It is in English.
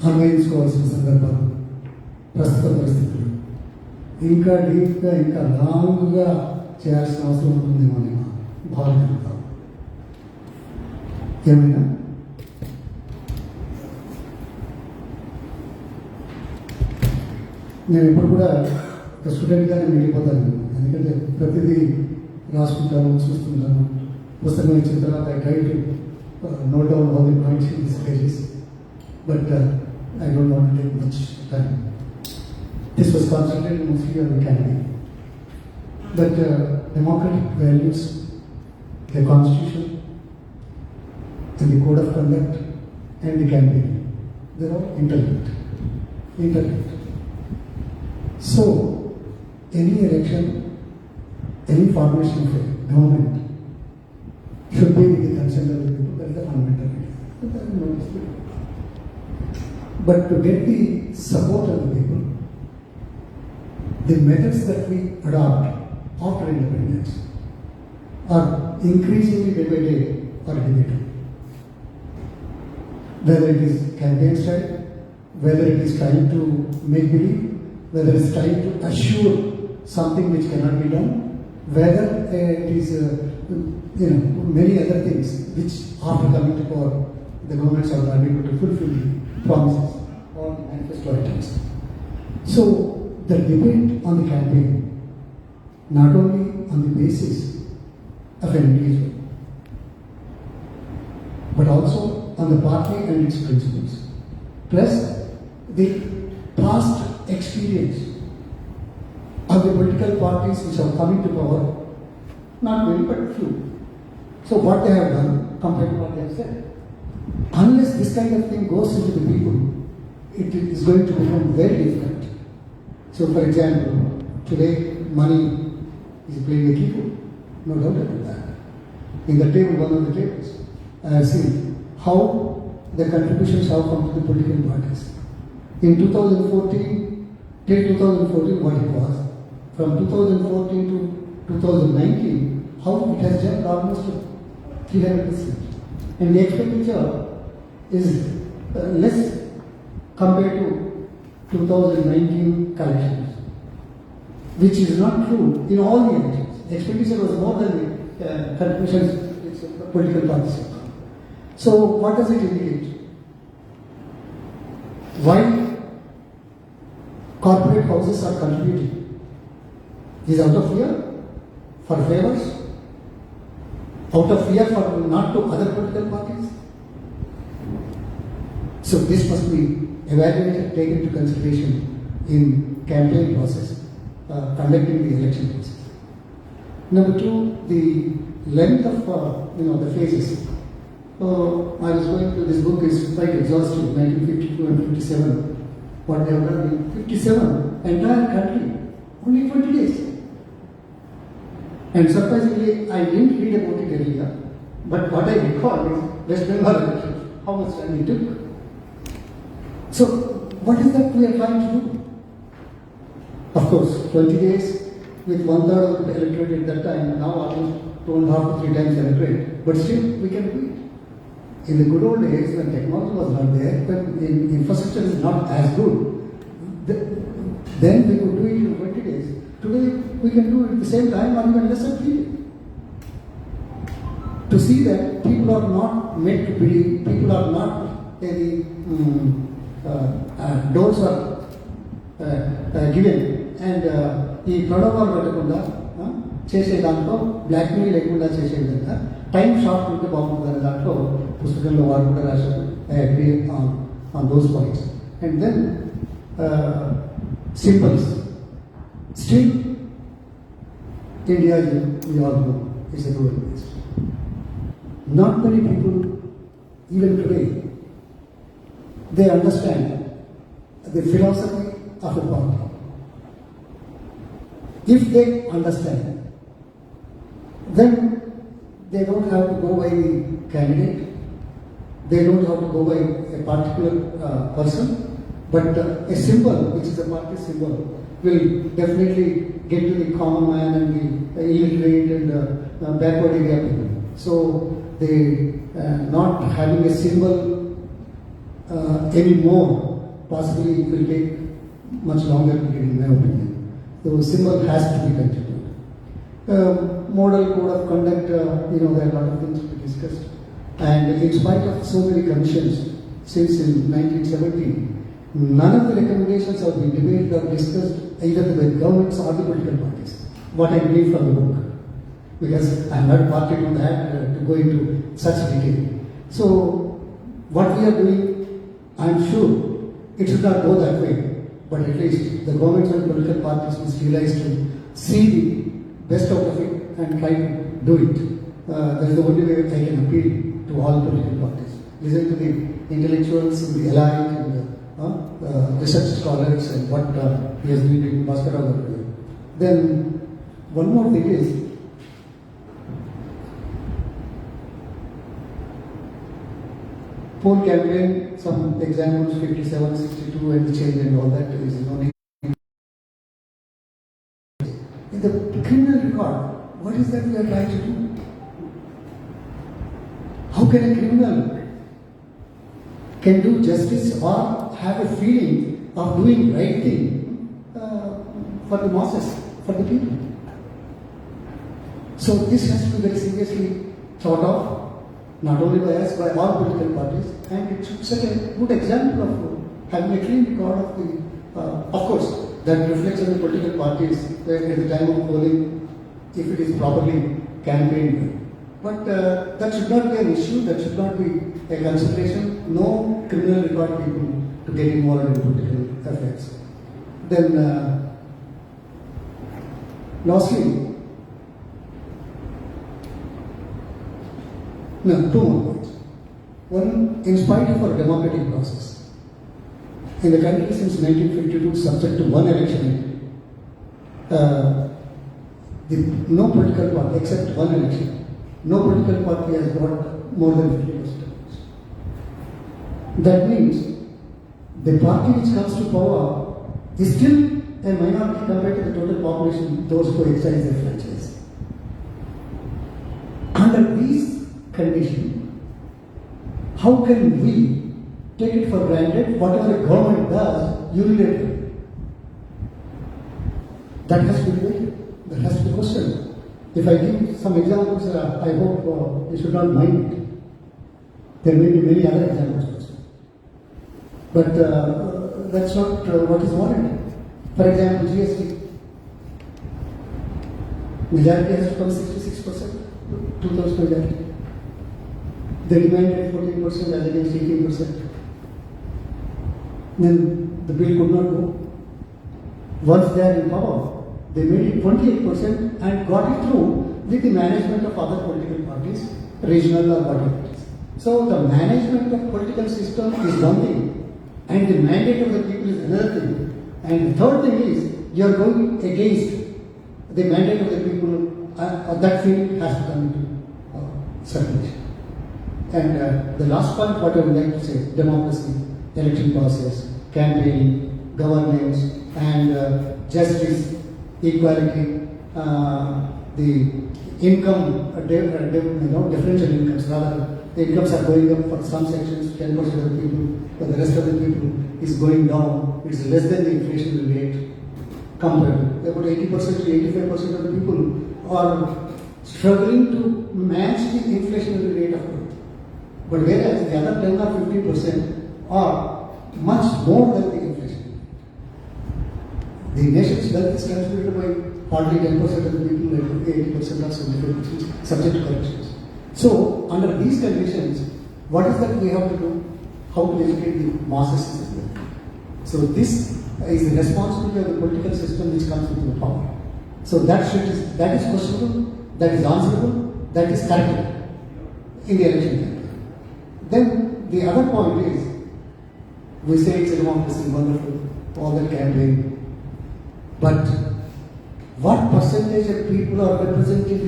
అన్వయించుకోవాల్సిన సందర్భాలు ప్రస్తుత పరిస్థితులు ఇంకా డీప్గా ఇంకా లాంగ్గా చేయాల్సిన అవసరం ఉంటుందేమో అని భావిస్తున్నాం. ఏమైనా నేను ఎప్పుడు కూడా ఒక స్టూడెంట్గానే మిగిలిపోతాను. ఎందుకంటే ప్రతిదీ రాసుకుంటాను, చూస్తుంటాను. పుస్తకం ఇచ్చిన తర్వాత I try to note down all the points in these pages, but I don't want to take much time. This was concentrated mostly on the campaign. But democratic values, the constitution, and the code of conduct, and the campaign, they're all interlinked. So, any election, any formation of a government should be with the consent of the people. That is the fundamental idea. But to get the support of the people, the methods that we adopt after independence are increasingly day by day are debated. Whether it is campaign style, whether it is trying to make believe, whether it is trying to assure something which cannot be done, whether it is many other things which after coming to power the governments are not able to fulfill the promises or manifesto items. So the debate on the campaign not only on the basis of an individual but also on the party and its principles, plus the past experience of the political parties which are coming to power, not many but few. So what they have done compared to what they have said. Unless this kind of thing goes into the people, it is going to become very difficult. So for example, today money is playing a key role, no doubt about that. In the table, one of the tables, I have seen how the contributions have come to the political parties. In 2014, till 2014 what it was, from 2014 to 2019, how it has jumped almost to 300%. And the expenditure is less compared to 2019 collections, which is not true in all the elections. The expenditure was more than the contributions which political parties have done. So what does it indicate? Why corporate houses are contributing? Is out of fear? For favors? Out of fear for not to other political parties? So this must be evaluated, taken into consideration in campaign process, conducting the election process. Number two, the length of the phases. I was going to, this book is quite exhaustive, 1952 and 57. What they have done in 57, entire country, only 20 days. And surprisingly, I didn't read about it earlier, but what I recall is West Bengal election, how much time it took. So, what is that we are trying to do? Of course, 20 days with 1/3 of the electorate at that time, now almost 2.5 to 3 times electorate, but still we can do it. In the good old days, when technology was not there, when infrastructure is not as good, then we could do it in 20 days. Today, we can do it at the same time or even lesser period. To see that people are not made to believe, people are not any doors are given, and ఈ ప్రలోభాలు పెట్టకుండా చేసే దాంట్లో blackmail లేకుండా చేసే విధంగా time short ఉంటే బాగుంటుందని దాంట్లో పుస్తకంలో వారు కూడా రాశారు. I agree on those points. And then symbols. Still, India, we all know, is a rural place. Not many people, even today, they understand the philosophy of a party. If they understand, then they don't have to go by the candidate, they don't have to go by a particular person, but a symbol, which is a party symbol, will definitely get to the common man and the illiterate and backward area people. So they not having a symbol anymore. Possibly it will take much longer period, in my opinion. The symbol has to be continued. Model code of conduct, there are a lot of things to be discussed. And in spite of so many commissions, since in 1970, none of the recommendations have been debated or discussed either by the governments or the political parties. What I believe from the book. Because I am not party to that, to go into such detail. So, what we are doing, I am sure it should not go that way. But at least the governments and political parties must realize to see the best out of it and try to do it. That is the only way I can appeal to all political parties. Listen to the intellectuals, the allied, and research scholars, and what he has been doing, Bhaskara. Then, one more thing is, poll campaign, some examples, 57, 62, and the change and all that is in the criminal record, what is that we are trying to do? How can a criminal can do justice or have a feeling of doing right thing for the masses, for the people? So this has to be very seriously thought of, not only by us, by all political parties, and it should set a good example of having a clean record of the, of course, that reflects on the political parties where at the time of polling, if it is properly campaigned. But that should not be an issue, that should not be a consideration. No criminal record people to get involved in political affairs. Then, lastly, two more points. One, in spite of our democratic process, in the country since 1952, subject to one election, no political party, except one election, no political party has got more than 50%. That means the party which comes to power is still a minority compared to the total population, those who exercise their franchise. Under these conditions, how can we take it for granted whatever the government does unilaterally? That has to be debated. That has to be questioned. If I give some examples, I hope you should not mind it. There may be many other examples also. But that's not what is warranted. For example, GST. Majority has to come 66%, 2,000 majority. They demanded 14% as against 18%. Then the bill could not go. Once they are in power, they made it 28% and got it through with the management of other political parties, regional or whatever it is. So the management of political system is one thing, and the mandate of the people is another thing. And the third thing is, you are going against the mandate of the people, that field has to come into circulation. And the last point, what I would like to say, democracy, election process, campaigning, governance, and justice, equality, the income, differential incomes, rather, the incomes are going up for some sections, 10% of the people, but the rest of the people is going down. It's less than the inflation rate compared. About 80% to 85% of the people are struggling to match the inflationary rate of growth. But whereas the other 10 or 15% are much more than the inflation. The nation's wealth is calculated by hardly 10% of the people, and 80% or 75% subject to corrections. So, under these conditions, what is that we have to do? How to educate the masses as well. So, this is the responsibility of the political system which comes into the power. So, that is questionable, that is answerable, that is correctable in the election campaign. Then the other point is, we say it's a democracy, wonderful, all that campaign, but what percentage of people are represented